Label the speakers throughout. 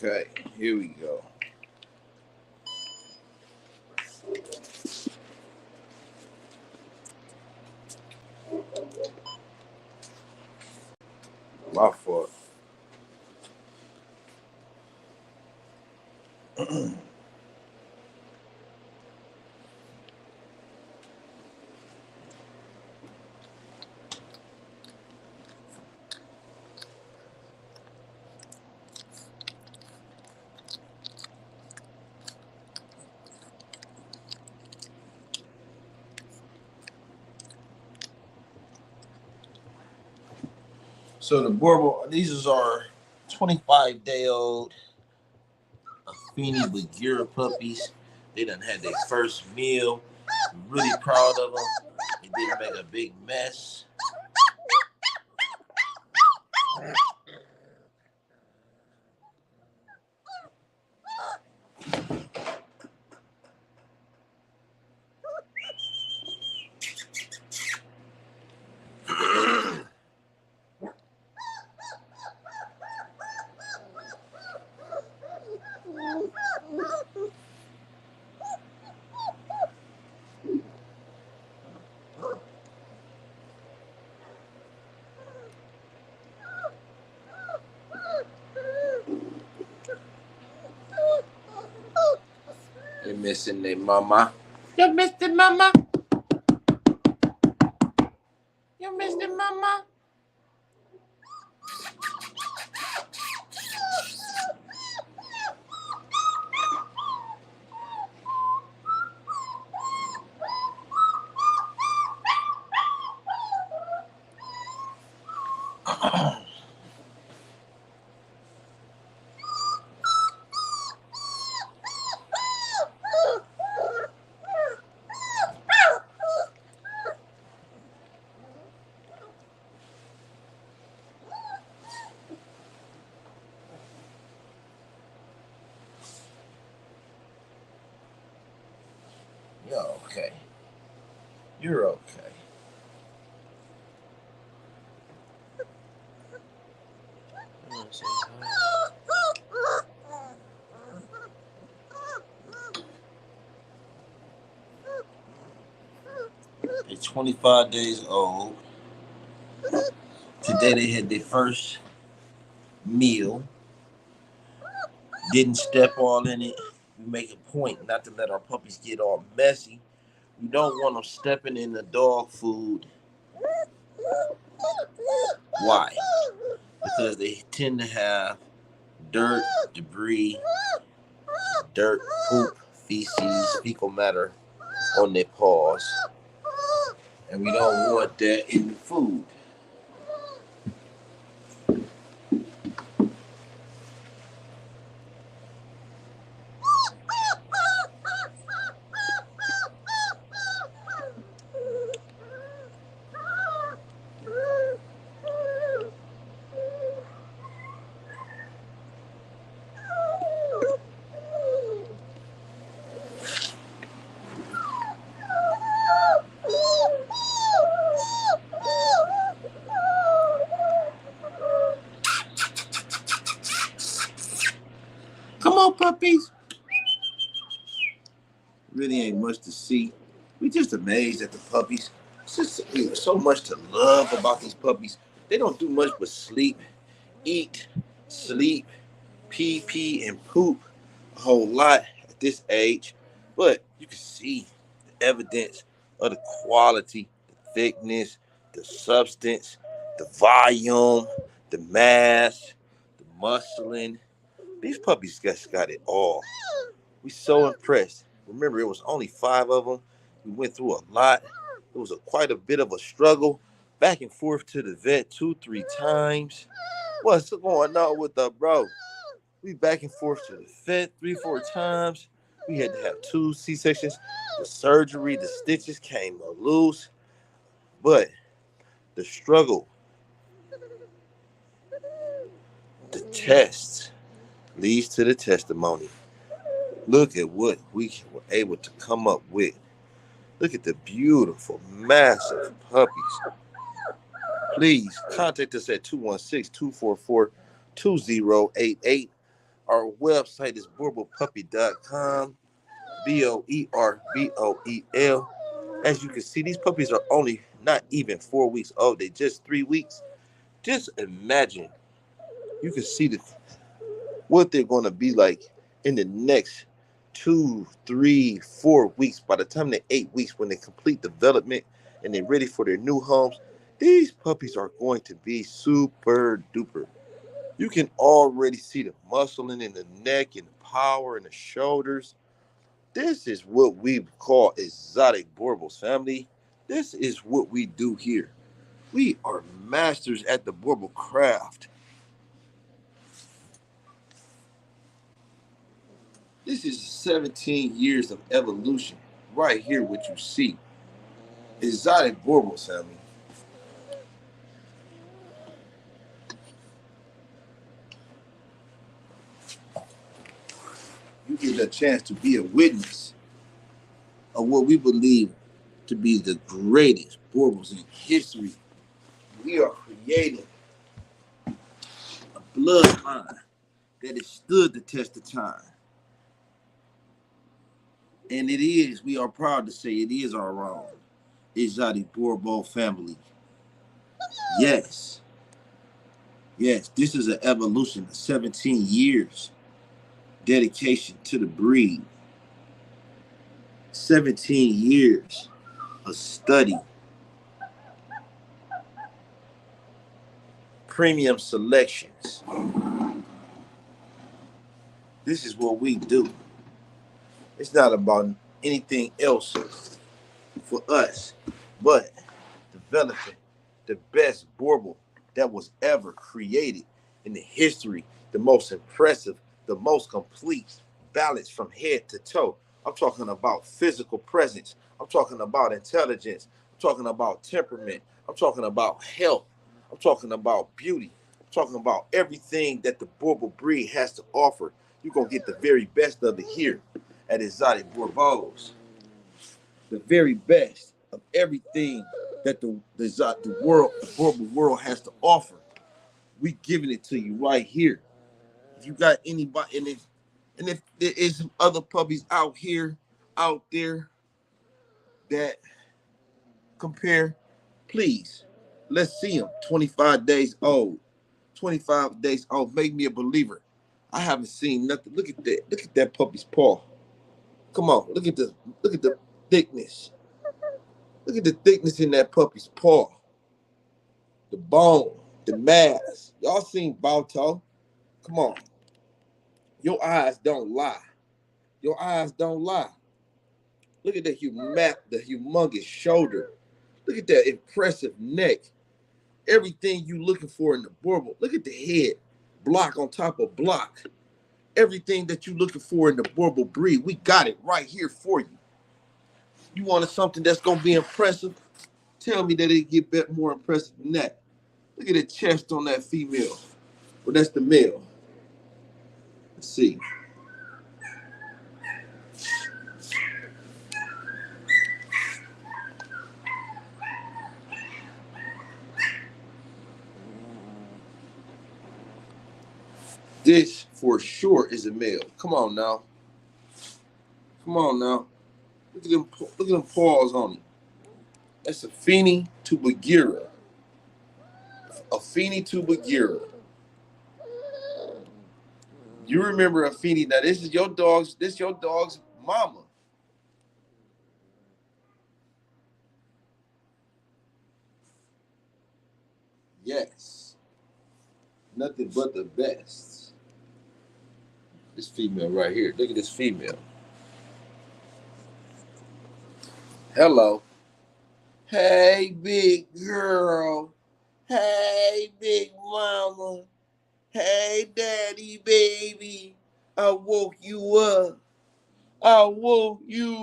Speaker 1: Okay, here we go. My fault. So the Boerboel, these is our 25-day-old Feeny Bagheera puppies. They done had their first meal. I'm really proud of them. They didn't make a big mess. They're missing their mama. You missed the mama. You missed the mama. You're okay. You're okay. They're 25 days old. Today they had their first meal. Didn't step all in it. We make a point not to let our puppies get all messy. We don't want them stepping in the dog food. Why? Because they tend to have dirt, debris, dirt, poop, feces, fecal matter on their paws. And we don't want that in the food. Come on, puppies. Really ain't much to see. We just amazed at the puppies. It's just so much to love about these puppies. They don't do much but sleep, eat, sleep, pee, and poop a whole lot at this age. But you can see the evidence of the quality, the thickness, the substance, the volume, the mass, the muscling. These puppies just got it all. We so impressed. Remember, it was only 5 of them. We went through a lot. It was quite a bit of a struggle. Back and forth to the vet 2-3 times. What's going on with the bro? We back and forth to the vet 3-4 times. We had to have 2 C-sections. The surgery, the stitches came loose. But the struggle, the tests, leads to the testimony. Look at what we were able to come up with. Look at the beautiful, massive puppies. Please contact us at 216-244-2088. Our website is boerboelpuppy.com. Boerboel. As you can see, these puppies are only not even 4 weeks old. They just 3 weeks. Just imagine. You can see what they're going to be like in the next 2, 3, 4 weeks. By the time they're 8 weeks, when they complete development and they're ready for their new homes, these puppies are going to be super duper. You can already see the muscling in the neck and the power in the shoulders. This is what we call exotic Boerboels, family. This is what we do here. We are masters at the Boerboel craft. This is 17 years of evolution. Right here, what you see. Exotic Boerboels, family. You get a chance to be a witness of what we believe to be the greatest Boerboels in history. We are creating a bloodline that has stood the test of time. And it is, we are proud to say it is our own exotic Boerboel family. Yes, yes, this is an evolution of 17 years dedication to the breed, 17 years of study, premium selections. This is what we do. It's not about anything else for us, but developing the best Boerboel that was ever created in the history, the most impressive, the most complete, balanced from head to toe. I'm talking about physical presence. I'm talking about intelligence. I'm talking about temperament. I'm talking about health. I'm talking about beauty. I'm talking about everything that the Boerboel breed has to offer. You're going to get the very best of it here at Exotic Boerboels. The very best of everything that the world, the Boerboel world has to offer. We giving it to you right here. If you got anybody, and if there is some other puppies out there that compare, please, let's see them. 25 days old, 25 days old. Make me a believer. I haven't seen nothing. Look at that. Look at that puppy's paw. Come on. Look at the thickness. Look at the thickness in that puppy's paw. The bone, the mass. Y'all seen Balto? Come on. Your eyes don't lie. Your eyes don't lie. Look at the humongous shoulder. Look at that impressive neck. Everything you looking for in the Boerboel. Look at the head. Block on top of block. Everything that you looking for in the Boerboel breed, we got it right here for you. You wanted something that's gonna be impressive? Tell me that it get more impressive than that. Look at the chest on that female. Well, that's the male. Let's see. This for sure is a male. Come on now. Come on now. Look at them paws on him. That's a Feeney to Bagheera. A Feeney to Bagheera. You remember a Feeney. Now this is your dog's mama. Yes. Nothing but the best. This female right here. Look at this female. Hello. Hey, big girl. Hey, big mama. Hey, daddy, baby. I woke you up. I woke you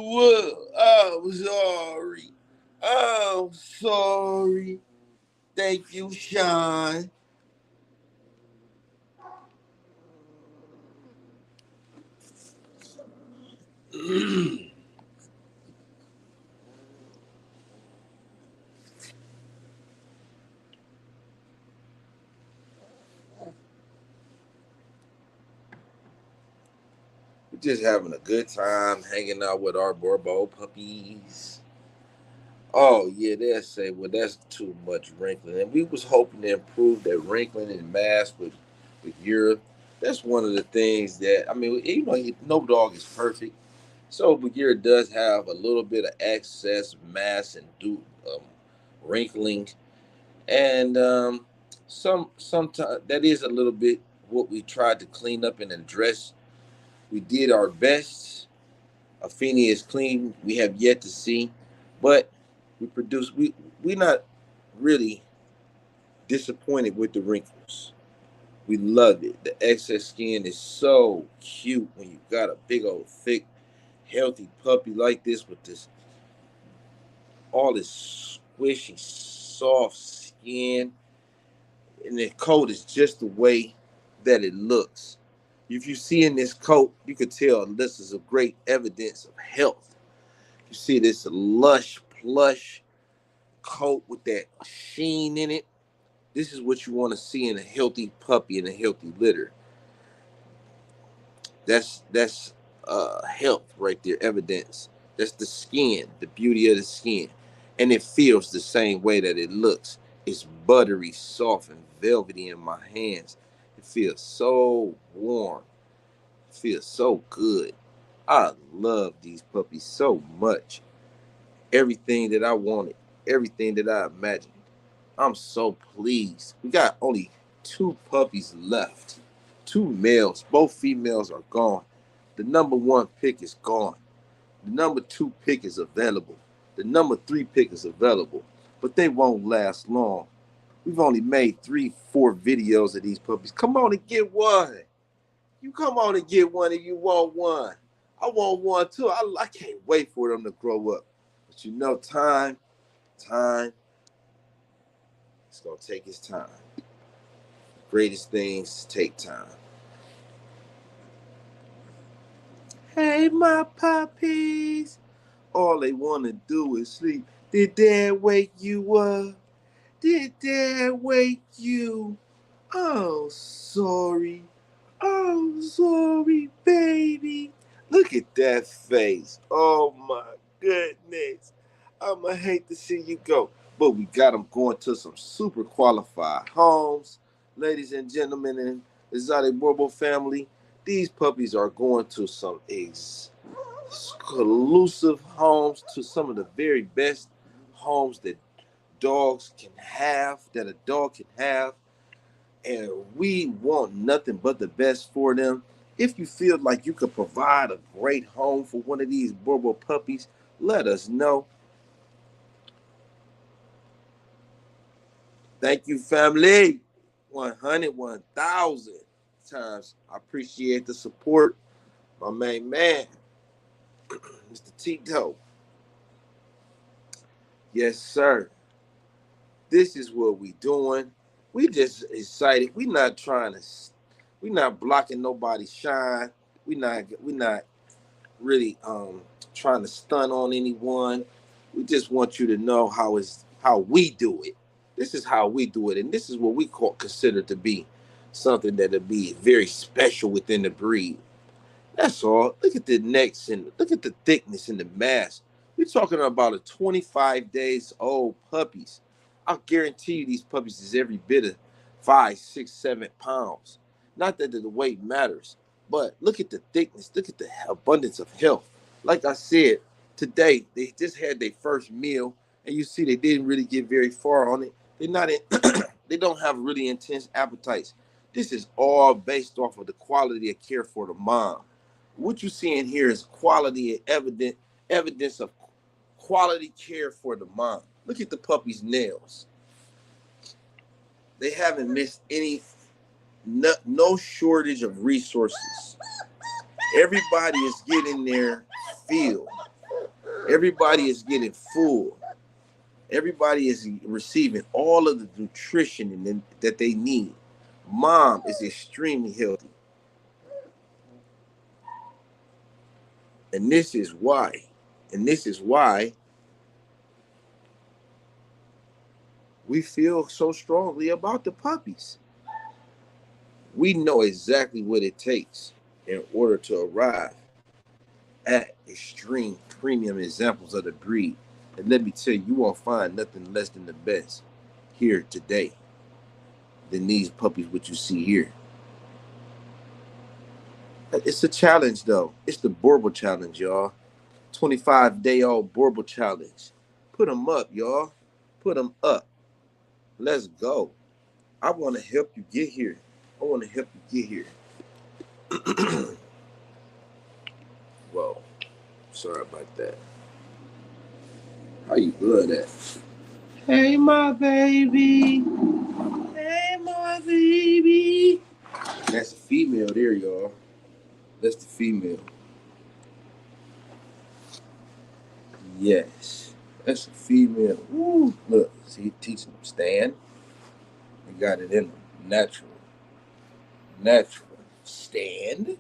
Speaker 1: up. I'm sorry. I'm sorry. Thank you, Sean. We're just having a good time hanging out with our Boerboel puppies. Oh yeah, they'll say, well, that's too much wrinkling. And we was hoping to improve that wrinkling and mass with Europe. That's one of the things that I mean, no dog is perfect. So Bagheera does have a little bit of excess mass and wrinkling, and sometimes that is a little bit what we tried to clean up and address. We did our best. Afeni is clean. We have yet to see, but we produce. We're not really disappointed with the wrinkles. We love it. The excess skin is so cute when you got a big old thick, healthy puppy like this with this all this squishy, soft skin, and the coat is just the way that it looks. If you see in this coat, you could tell this is a great evidence of health. You see this lush, plush coat with that sheen in it. This is what you want to see in a healthy puppy and a healthy litter. That's health right there, evidence. That's the skin, the beauty of the skin. And it feels the same way that it looks. It's buttery, soft, and velvety in my hands. It feels so warm. It feels so good. I love these puppies so much. Everything that I wanted, everything that I imagined. I'm so pleased. We got only 2 puppies left. 2 males. Both females are gone. The number 1 pick is gone. The number 2 pick is available. The number 3 pick is available. But they won't last long. We've only made 3, 4 videos of these puppies. Come on and get one. You come on and get one if you want one. I want one too. I can't wait for them to grow up. But you know, time, it's going to take its time. Greatest things take time. Hey, my puppies. All they want to do is sleep. Did Dad wake you up? Did Dad wake you? Oh, sorry. Oh, sorry, baby. Look at that face. Oh, my goodness. I'ma hate to see you go. But we got them going to some super qualified homes. Ladies and gentlemen, and the Zade Boerboel family, these puppies are going to some exclusive homes, to some of the very best homes that dogs can have, that a dog can have. And we want nothing but the best for them. If you feel like you could provide a great home for one of these Boerboel puppies, let us know. Thank you, family. 100, 1,000 times. I appreciate the support. My main man, Mr. Tito. Yes, sir. This is what we doing. We just excited. We not blocking nobody's shine. We not really trying to stun on anyone. We just want you to know how we do it. This is how we do it, and this is what we consider to be something that'll be very special within the breed. That's all. Look at the necks and look at the thickness and the mass. We're talking about a 25 days old puppies. I guarantee you these puppies is every bit of 5, 6, 7 pounds. Not that the weight matters, but look at the thickness. Look at the abundance of health. Like I said, today they just had their first meal, and you see they didn't really get very far on it. They're not in, they don't have really intense appetites. This is all based off of the quality of care for the mom. What you seeing here is quality and evidence of quality care for the mom. Look at the puppy's nails. They haven't missed no shortage of resources. Everybody is getting their fill. Everybody is getting full. Everybody is receiving all of the nutrition that they need. Mom is extremely healthy. And this is why. And this is why we feel so strongly about the puppies. We know exactly what it takes in order to arrive at extreme premium examples of the breed. And let me tell you, you won't find nothing less than the best here today than these puppies what you see here. It's a challenge though. It's the Boerboel challenge, y'all. 25-day-old Boerboel challenge. Put them up, y'all. Put them up. Let's go. I want to help you get here. I want to help you get here. Whoa. Sorry about that. How you love that? Hey, my baby. Hey, my baby. That's a female there, y'all. That's the female. Yes. That's a female. Woo. Look, see, teaching them stand. They got it in them. Natural. Natural. Stand.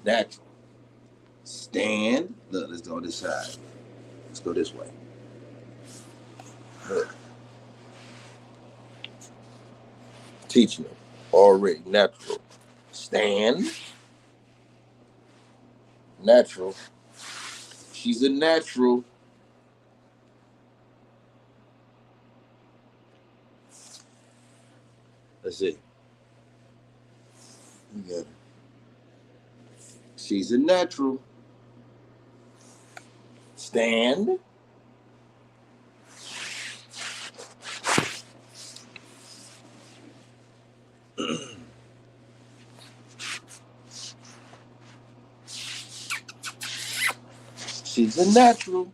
Speaker 1: Natural. Stand. Look, let's go this side. Let's go this way. Look. Teaching them already. Natural. Stand. Natural. She's a natural. Let's see. You got her. She's a natural. Stand. She's a natural.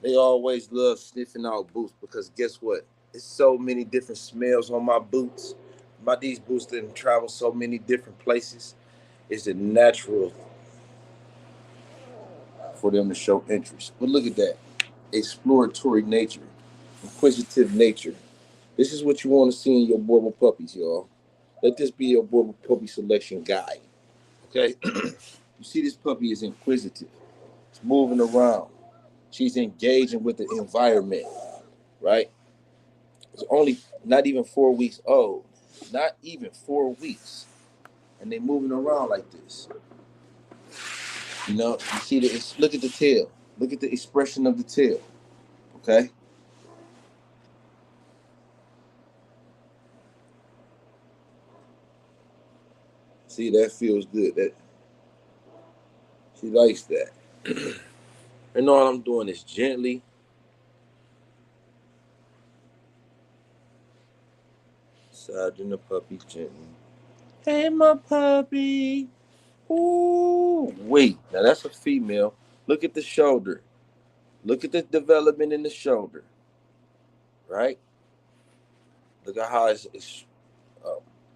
Speaker 1: They always love sniffing out boots because guess what? There's so many different smells on my boots. These boots didn't travel so many different places. It's a natural for them to show interest. But look at that. Exploratory nature. Inquisitive nature. This is what you want to see in your Boerboel puppies, y'all. Let this be your Boerboel puppy selection guide. Okay? You see this puppy is inquisitive. It's moving around. She's engaging with the environment, right? It's only not even 4 weeks old. Not even 4 weeks. And they're moving around like this. You know, you see look at the tail. Look at the expression of the tail. Okay? See, that feels good. That she likes that. And all I'm doing is gently massaging the puppy gently. Hey, my puppy. Ooh, wait. Now that's a female. Look at the shoulder. Look at the development in the shoulder. Right? Look at how it's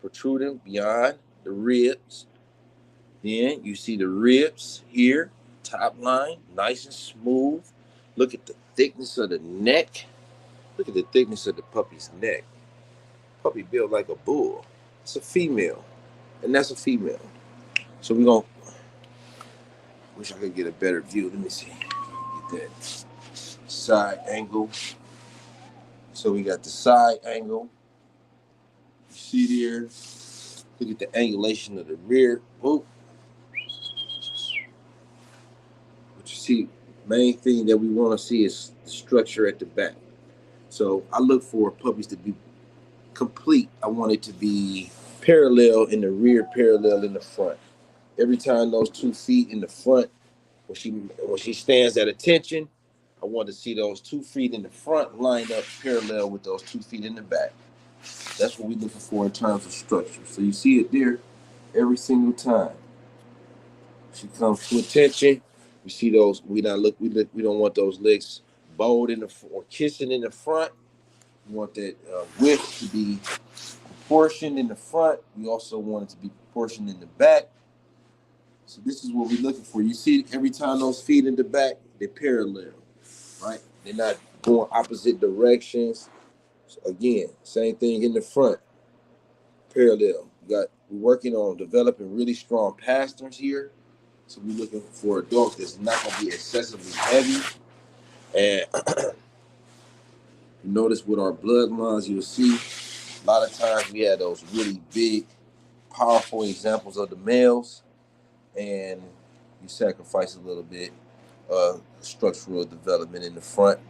Speaker 1: protruding beyond the ribs. Then you see the ribs here, top line, nice and smooth. Look at the thickness of the neck. Look at the thickness of the puppy's neck. Puppy built like a bull. It's a female, and that's a female. So we're gonna. Wish I could get a better view. Let me see. Get that side angle. So we got the side angle. You see there. Look at the angulation of the rear. Whoop. But you see, main thing that we want to see is the structure at the back. So I look for puppies to be complete. I want it to be parallel in the rear, parallel in the front. Every time those 2 feet in the front, when she stands at attention, I want to see those 2 feet in the front lined up parallel with those 2 feet in the back. That's what we're looking for in terms of structure. So you see it there every single time. She comes to attention. We see those. We don't want those legs bowed in the or kissing in the front. We want that width to be proportioned in the front. We also want it to be proportioned in the back. So this is what we're looking for. You see every time those feet in the back, they're parallel, right? They're not going opposite directions. So again, same thing in the front, parallel. We're working on developing really strong pasterns here. So we're looking for a dog that's not going to be excessively heavy. And you notice with our bloodlines, you'll see A lot of times we had those really big, powerful examples of the males, and you sacrifice a little bit structural development in the front.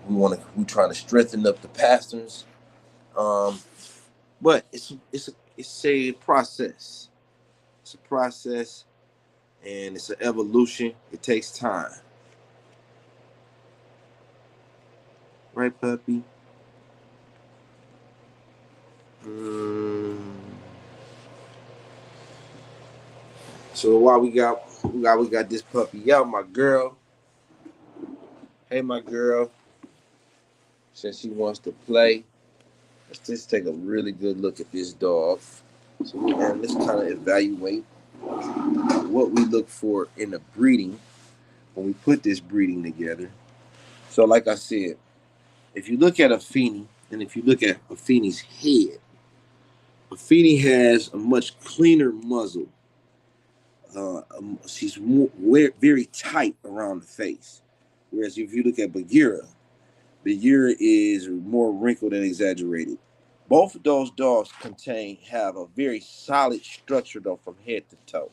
Speaker 1: We're trying to strengthen up the pastors, but it's a process. It's a process, and it's an evolution. It takes time, right, puppy? So while we got this puppy out, my girl. Hey, my girl. Since she wants to play, let's just take a really good look at this dog. So let's kind of evaluate what we look for in the breeding when we put this breeding together. So, like I said, if you look at a Feeney, and if you look at a Feeney's head, a Feeney has a much cleaner muzzle. She's very tight around the face. Whereas if you look at Bagheera is more wrinkled and exaggerated. Both of those dogs have a very solid structure though from head to toe.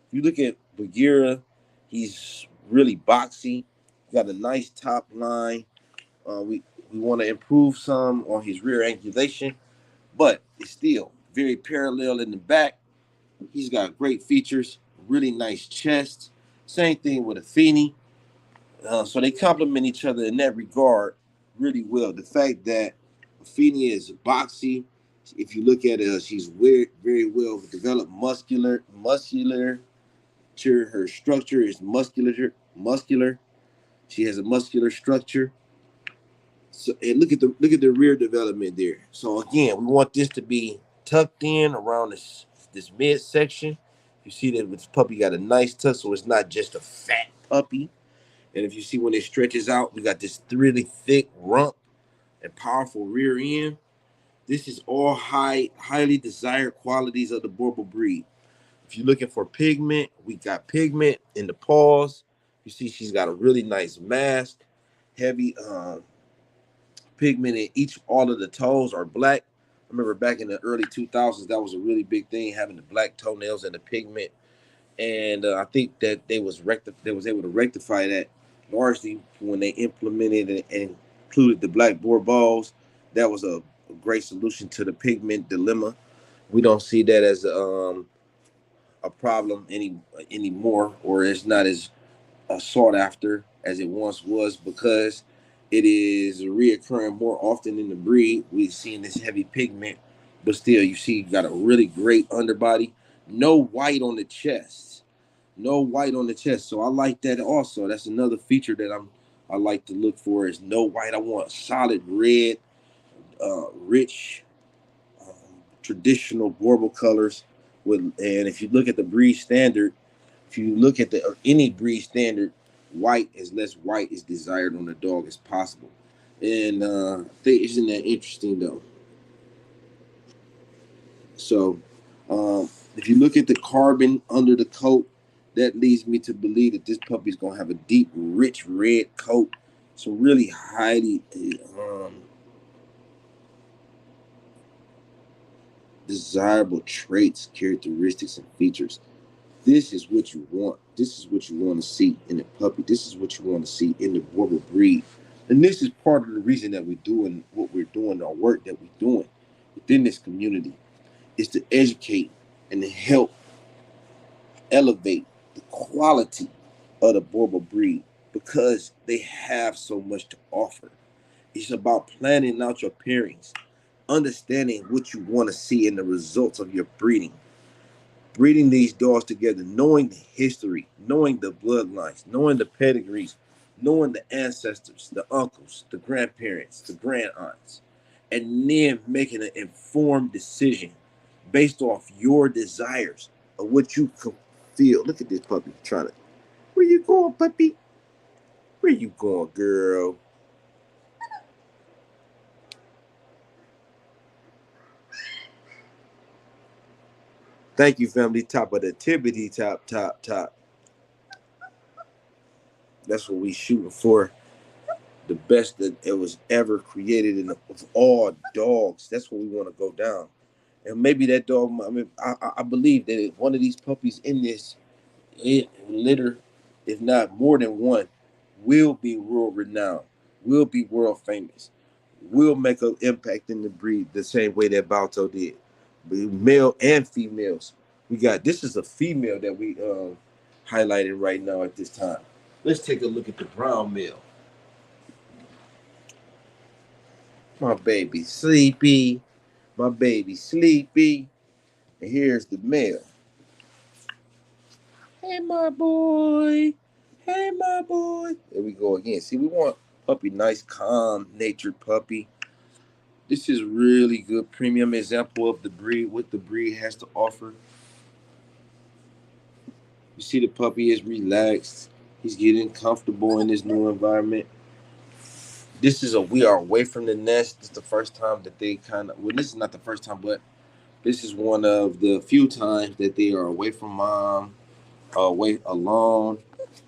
Speaker 1: If you look at Bagheera, he's really boxy. Got a nice top line. We want to improve some on his rear angulation, but it's still very parallel in the back. He's got great features, really nice chest. Same thing with a Feeney. So they complement each other in that regard really well. The fact that Feeney is boxy, if you look at her, she's very well developed, muscular. Her structure is muscular. She has a muscular structure. So and look at the rear development there. So again, we want this to be tucked in around this midsection. You see that this puppy got a nice tuck, so it's not just a fat puppy. And if you see when it stretches out, we got this really thick rump and powerful rear end. This is all highly desired qualities of the Boerboel breed. If you're looking for pigment, we got pigment in the paws. You see she's got a really nice mask, heavy pigment in all of the toes are black. I remember back in the early 2000s, that was a really big thing, having the black toenails and the pigment. And I think that they was able to rectify that largely when they implemented and included the black Boerboels. That was a great solution to the pigment dilemma. We don't see that as a problem anymore, or it's not as sought after as it once was, because it is reoccurring more often in the breed. We've seen this heavy pigment, but still, you see, got a really great underbody. No white on the chest. No white on the chest. So I like that also. That's another feature that I like to look for is no white. I want solid red, rich, traditional Boerboel colors. And if you look at the breed standard, if you look at any breed standard, white as less white is desired on the dog as possible. And I think isn't that interesting though? So if you look at the carbon under the coat, that leads me to believe that this puppy is gonna have a deep, rich red coat. So really highly desirable traits, characteristics, and features. This is what you want. This is what you want to see in a puppy. This is what you want to see in the Boerboel breed. And this is part of the reason that we're doing what we're doing, our work that we're doing within this community, is to educate and to help elevate the quality of the Boerboel breed because they have so much to offer. It's about planning out your pairings, understanding what you want to see in the results of your breeding these dogs together, knowing the history, knowing the bloodlines, knowing the pedigrees, knowing the ancestors, the uncles, the grandparents, the grand aunts, and then making an informed decision based off your desires of what you feel. Look at this puppy trying to. Where you going, puppy? Where you going, girl? Thank you, family. Top of the tippity top. That's what we shooting for. The best that it was ever created of all dogs. That's what we want to go down. And maybe that dog, I mean, I believe that one of these puppies in this litter, if not more than one, will be world renowned, will be world famous, will make an impact in the breed the same way that Balto did. Male and females. We got this is a female that we highlighted right now at this time. Let's take a look at the brown male. My baby Sleepy, my baby Sleepy. And here's the male. Hey, my boy. Hey, my boy. There we go again. See, we want puppy, nice, calm, natured puppy. This is really good premium example of the breed, what the breed has to offer. You see the puppy is relaxed. He's getting comfortable in this new environment. We are away from the nest. This is the first time that they this is not the first time, but this is one of the few times that they are away from mom, away alone.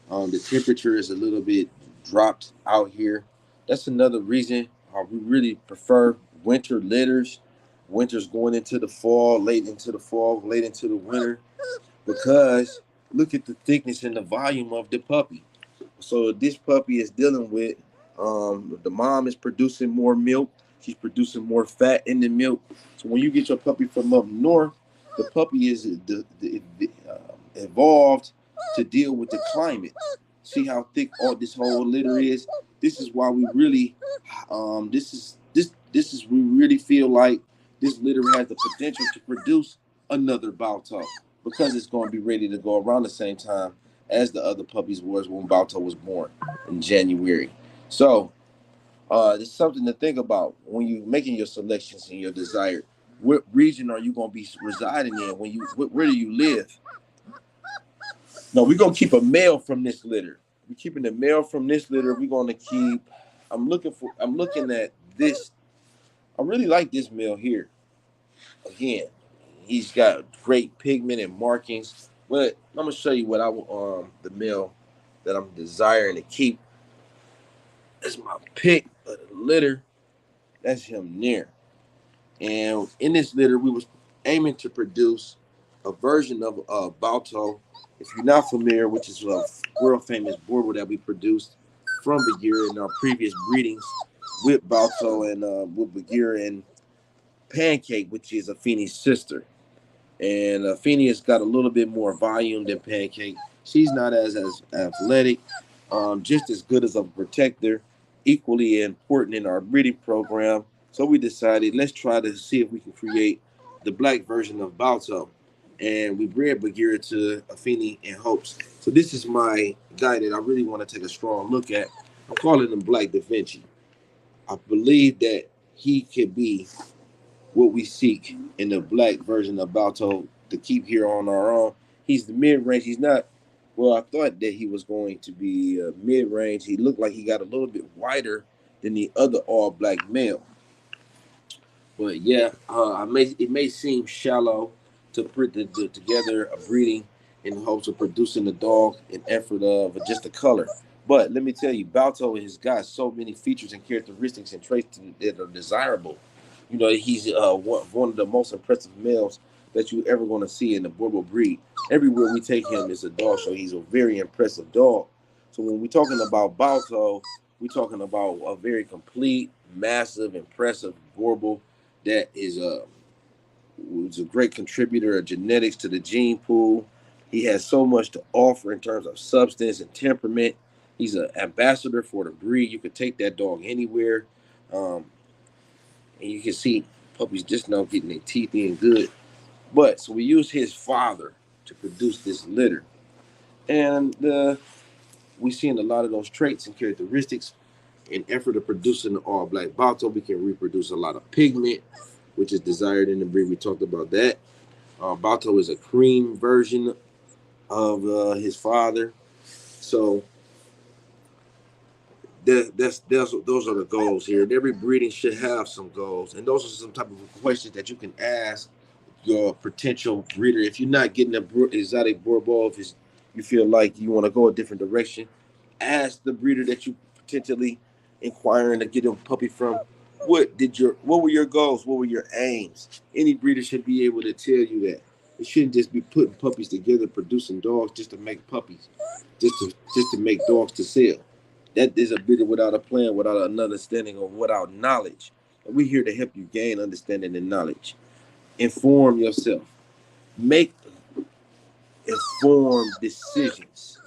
Speaker 1: The temperature is a little bit dropped out here. That's another reason we really prefer winter litters. Winter's going into the fall, late into the fall, late into the winter, because look at the thickness and the volume of the puppy. So this puppy is dealing with the mom is producing more milk. She's producing more fat in the milk. So when you get your puppy from up north, the puppy is evolved to deal with the climate. See how thick all this whole litter is. This is why we really, this is we really feel like this litter has the potential to produce another Balto, because it's going to be ready to go around the same time as the other puppies was when Balto was born in January. So it's something to think about when you're making your selections and your desire. What region are you going to be residing in? Where do you live? No, we're gonna keep a male from this litter. We're keeping the male from this litter. We're gonna keep. I'm looking at this. I really like this male here. Again, he's got great pigment and markings. But I'm gonna show you what the male that I'm desiring to keep. That's my pick of the litter. That's him there. And in this litter, we was aiming to produce a version of Balto. If you're not familiar, which is a world famous Boerboel that we produced from Bagheera in our previous breedings with Balto and with Bagheera and Pancake, which is Afeni's sister. And Afeni has got a little bit more volume than Pancake. She's not as athletic, just as good as a protector, equally important in our breeding program. So we decided, let's try to see if we can create the black version of Balto. And we bred Bagheera to Afeni in hopes. So this is my guy that I really want to take a strong look at. I'm calling him Black Da Vinci. I believe that he could be what we seek in the black version of Balto to keep here on our own. He's the mid-range. He's not, well, I thought that he was going to be mid-range. He looked like he got a little bit wider than the other all-black male. But yeah, it may seem shallow to put together a breeding in the hopes of producing a dog in effort of just the color. But let me tell you, Balto has got so many features and characteristics and traits that are desirable. You know, he's one of the most impressive males that you ever going to see in the Boerboel breed. Everywhere we take him is a dog show. He's a very impressive dog. So when we're talking about Balto, we're talking about a very complete, massive, impressive Boerboel that is was a great contributor of genetics to the gene pool. He has so much to offer in terms of substance and temperament. He's an ambassador for the breed. You could take that dog anywhere. And you can see puppies just now getting their teeth in good. But so we use his father to produce this litter. And we're seeing a lot of those traits and characteristics. In effort of producing an all-black Balto, we can reproduce a lot of pigment, which is desired in the breed. We talked about that. Balto is a cream version of his father. So those are the goals here. And every breeding should have some goals. And those are some type of questions that you can ask your potential breeder. If you're not getting an exotic Boerboel, if you feel like you want to go a different direction, ask the breeder that you potentially inquiring to get a puppy from, what were your goals? What were your aims? Any breeder should be able to tell you that. It shouldn't just be putting puppies together, producing dogs just to make puppies, just to make dogs to sell. That is a breeder without a plan, without an understanding, or without knowledge. And we're here to help you gain understanding and knowledge. Inform yourself. Make informed decisions.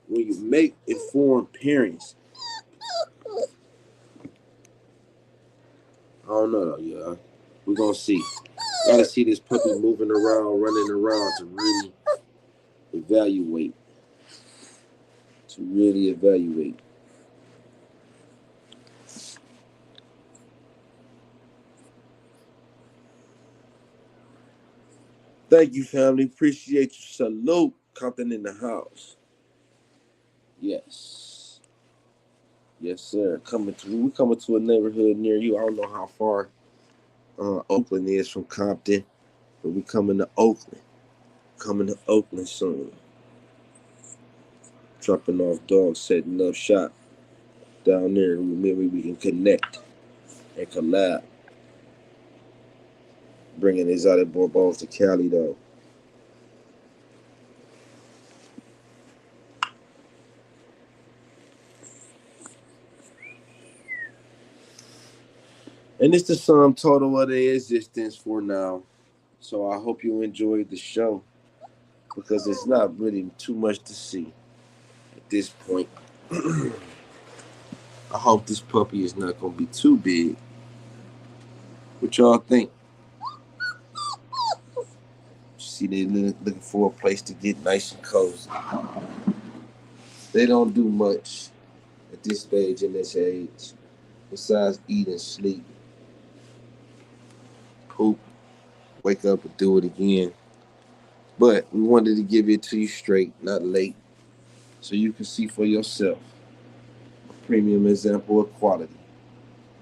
Speaker 1: When you make informed parents, I don't know though, yeah. We're gonna see. Gotta see this puppy moving around, running around to really evaluate. To really evaluate. Thank you, family. Appreciate you. Salute. Compton in the house. Yes. Yes, sir. We coming to a neighborhood near you. I don't know how far Oakland is from Compton, but we coming to Oakland. Coming to Oakland soon. Dropping off dogs, setting up shop down there. Maybe we can connect and collab. Bringing exotic Boerboels to Cali though. And it's the sum total of their existence for now. So I hope you enjoyed the show because it's not really too much to see at this point. I hope this puppy is not going to be too big. What y'all think? See, they looking for a place to get nice and cozy. They don't do much at this stage in this age besides eat and sleep, poop, wake up and do it again. But we wanted to give it to you straight, not late, so you can see for yourself a premium example of quality,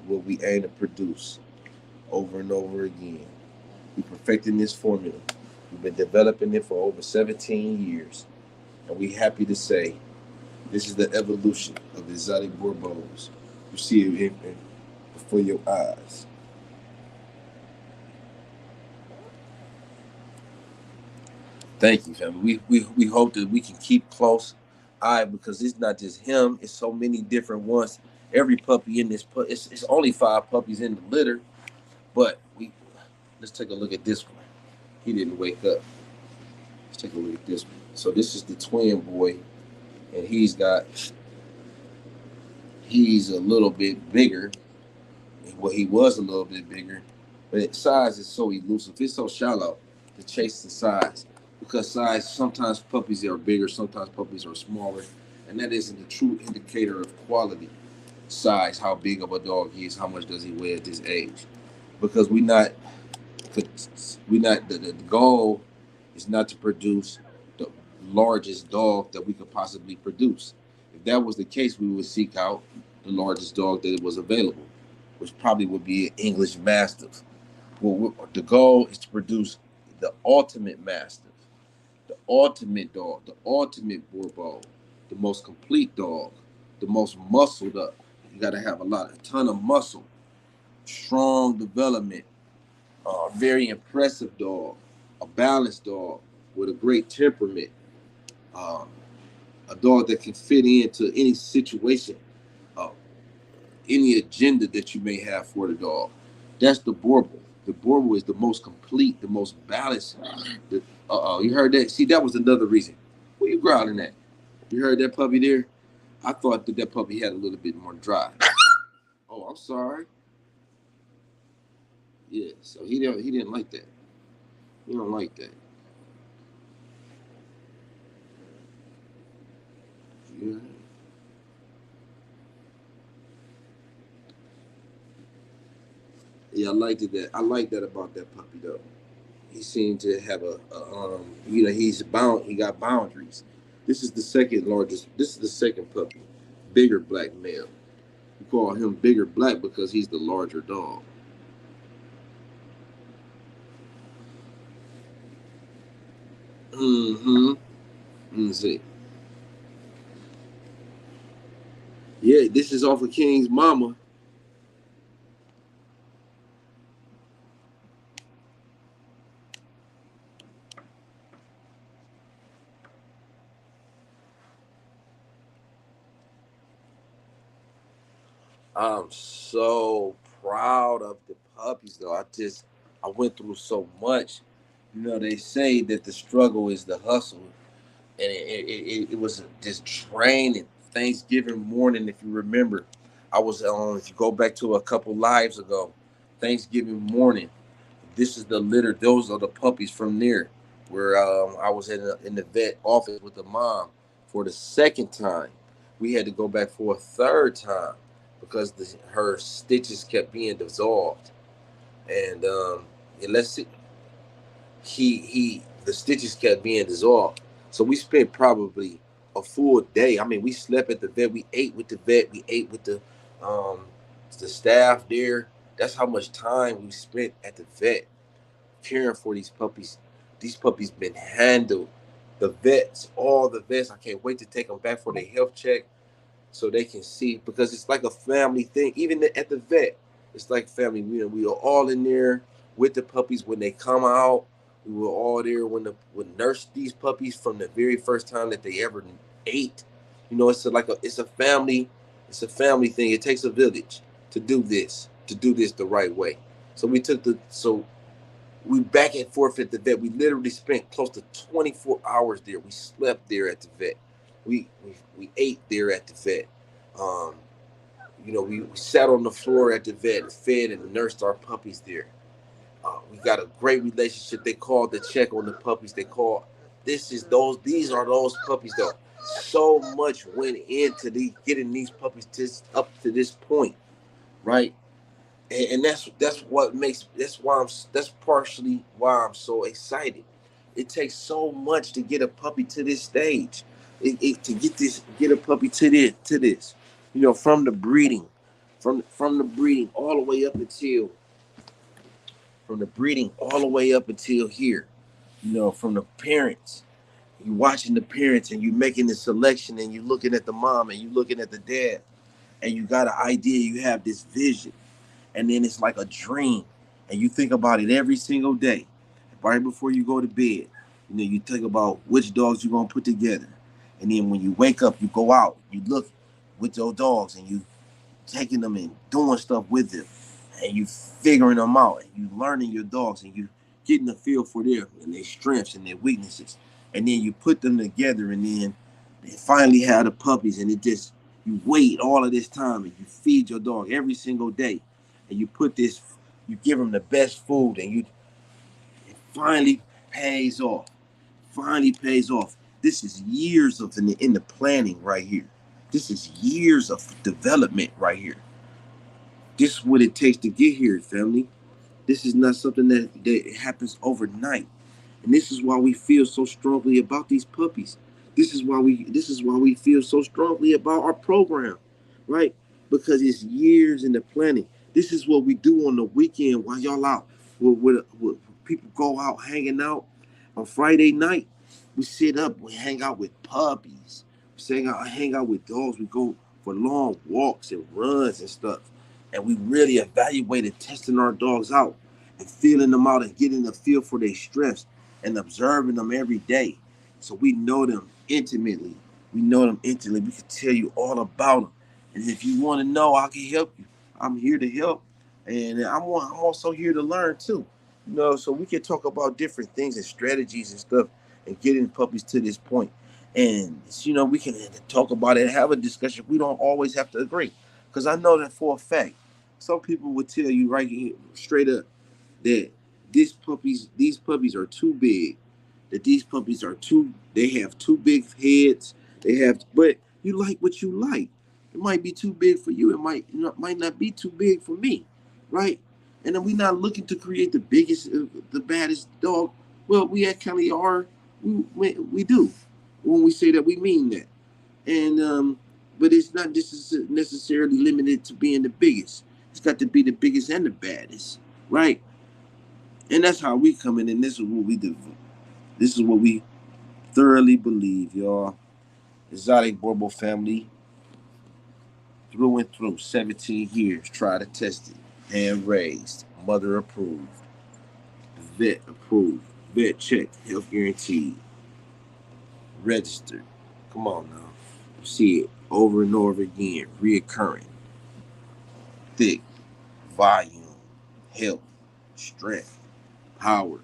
Speaker 1: what we aim to produce over and over again. We perfecting this formula. We've been developing it for over 17 years, and we happy to say this is the evolution of the exotic Boerboels. You see it before your eyes. Thank you, family. We hope that we can keep close eye because it's not just him. It's so many different ones. Every puppy in this it's only 5 puppies in the litter, but let's take a look at this one. He didn't wake up. Let's take a look at this one. So this is the twin boy, and he's a little bit bigger. Well, he was a little bit bigger, but size is so elusive. It's so shallow to chase the size because size sometimes puppies are bigger, sometimes puppies are smaller, and that isn't the true indicator of quality. Size, how big of a dog he is, how much does he weigh at this age? Because the goal is not to produce the largest dog that we could possibly produce. If that was the case, we would seek out the largest dog that was available, which probably would be an English Mastiff. Well, the goal is to produce the ultimate Mastiff, the ultimate dog, the ultimate Boerboel, the most complete dog, the most muscled up. You got to have a ton of muscle, strong development, very impressive dog, a balanced dog with a great temperament, um, a dog that can fit into any situation, uh, any agenda that you may have for the dog. That's the Boerboel. The Boerboel is the most complete, the most balanced. You heard that? See, that was another reason. Where you growling at? You heard that puppy there? I thought that puppy had a little bit more drive. Oh, I'm sorry. Yeah, so he didn't like that. He don't like that. Yeah. Yeah, I liked it that I like that about that puppy though. He seemed to have he got boundaries. This is the second largest. This is the second puppy, bigger black male. We call him bigger black because he's the larger dog. Mm-hmm. Let's see. Yeah, this is off of King's Mama. I'm so proud of the puppies, though. I went through so much. You know, they say that the struggle is the hustle, and it was just draining. Thanksgiving morning, if you remember, I was on. If you go back to a couple lives ago, Thanksgiving morning. This is the litter. Those are the puppies from there, where I was in the vet office with the mom for the second time. We had to go back for a third time because her stitches kept being dissolved, and let's see, the stitches kept being dissolved. So we spent probably a full day. I mean, we slept at the vet. We ate with the vet. We ate with um, the staff there. That's how much time we spent at the vet caring for these puppies. These puppies been handled. The vets, all the vets, I can't wait to take them back for their health check so they can see, because it's like a family thing. Even at the vet, it's like family. We are all in there with the puppies when they come out. We were all there when nurse these puppies from the very first time that they ever ate. You know, it's a family thing. It takes a village to do this the right way. So we back and forth at the vet. We literally spent close to 24 hours there. We slept there at the vet. We ate there at the vet. Um, we sat on the floor at the vet, fed and nursed our puppies there. We got a great relationship. They called to check on the puppies. They called. These are those puppies though. So much went into getting these puppies up to this point, right? And that's partially why I'm so excited. It takes so much to get a puppy to this stage. To get a puppy to this, from the breeding, from the breeding all the way up until from the breeding all the way up until here. From the parents, you watching the parents and you making the selection and you looking at the mom and you looking at the dad and you got an idea, you have this vision, and then it's like a dream, and you think about it every single day right before you go to bed. You think about which dogs you're going to put together, and then when you wake up, you go out, you look with your dogs, and you taking them and doing stuff with them, and you figuring them out, and you learning your dogs, and you getting a feel for their strengths and their weaknesses, and then you put them together, and then they finally have the puppies, and you wait all of this time, and you feed your dog every single day, and you give them the best food, and it finally pays off. Finally pays off. This is years of in the planning right here. This is years of development right here. This is what it takes to get here, family. This is not something that happens overnight. And this is why we feel so strongly about these puppies. This is why we feel so strongly about our program, right? Because it's years in the planning. This is what we do on the weekend while y'all out. With people go out hanging out on Friday night. We sit up, we hang out with puppies. Hang out with dogs. We go for long walks and runs and stuff. And we really evaluated testing our dogs out and feeling them out and getting a feel for their strengths and observing them every day. So we know them intimately. We know them intimately. We can tell you all about them. And if you want to know, I can help you. I'm here to help. And I'm also here to learn too. So we can talk about different things and strategies and stuff and getting puppies to this point. And, we can talk about it and have a discussion. We don't always have to agree. Because I know that for a fact, some people would tell you right here, straight up, that these puppies are too big, that these puppies they have too big heads, but you like what you like. It might be too big for you. It might not be too big for me, right? And then we're not looking to create the biggest, the baddest dog. Well, we actually are. We do when we say that, we mean that. And but it's not just necessarily limited to being the biggest. It's got to be the biggest and the baddest, right? And that's how we come in, and this is what we do. This is what we thoroughly believe, y'all. Exotic Boerboel family. through and through. 17 years, try to test it. Hand raised, mother approved, vet approved, vet checked, health guaranteed, registered. Come on now. You see it over and over again, reoccurring, thick, volume, health, strength, power.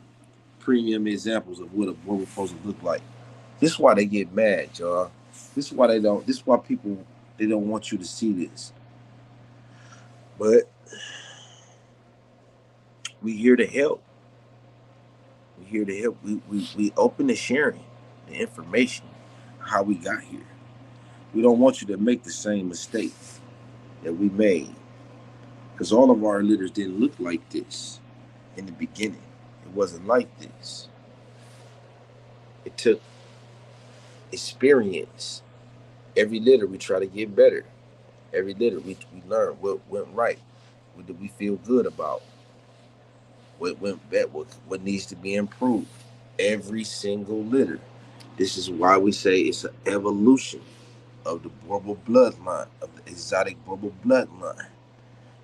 Speaker 1: Premium examples of what a board was supposed to look like. This is why they get mad, y'all. This is why they don't. This is why people they don't want you to see this. But we here to help. We here to help. We open to sharing the information how we got here. We don't want you to make the same mistake that we made because all of our litters didn't look like this in the beginning. It wasn't like this. It took experience. Every litter we try to get better. Every litter we learn what went right. What did we feel good about? What went bad? What needs to be improved? Every single litter. This is why we say it's an evolution of the Boerboel bloodline, of the exotic Boerboel bloodline.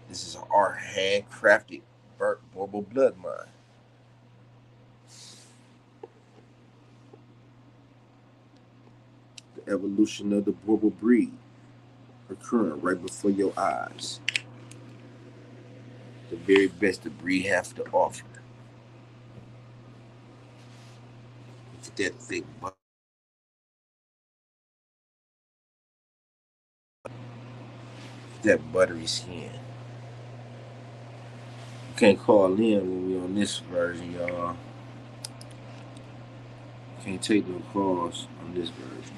Speaker 1: This is our handcrafted Boerboel bloodline. The evolution of the Boerboel breed occurring right before your eyes. The very best the breed has to offer. Look at that thick butt. That buttery skin. You can't call in when we on this version, y'all. Can't take no calls on this version.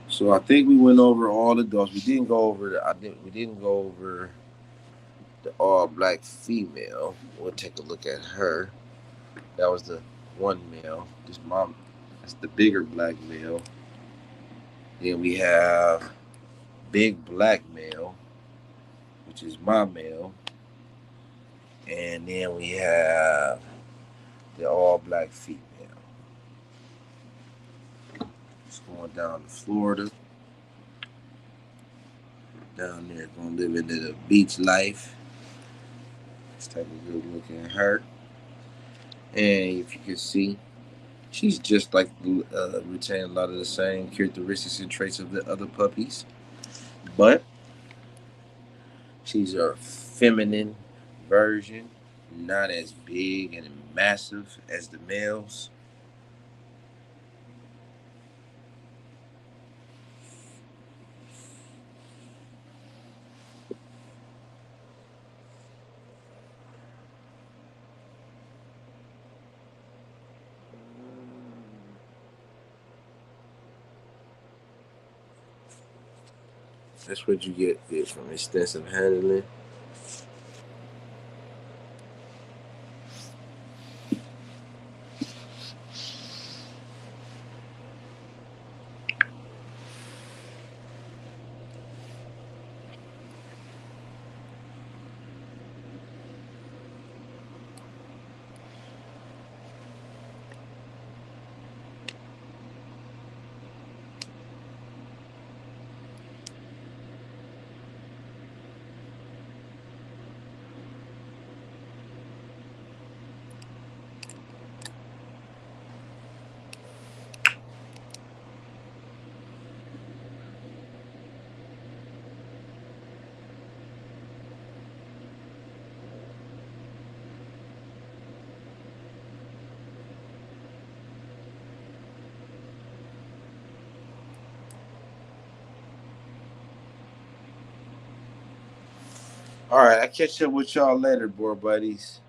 Speaker 1: So I think we went over all the dogs. We didn't go over we didn't go over the all black female. We'll take a look at her. That was the one male. This mom, that's the bigger black male. Then we have big black male, which is my male. And then we have the all black female. It's going down to Florida. Down there, gonna live into the beach life. Let's take a good look at her. And if you can see, she's just like retain a lot of the same characteristics and traits of the other puppies, but she's a feminine version, not as big and massive as the males. That's what you get from extensive handling. All right, I catch up with y'all later, boy buddies.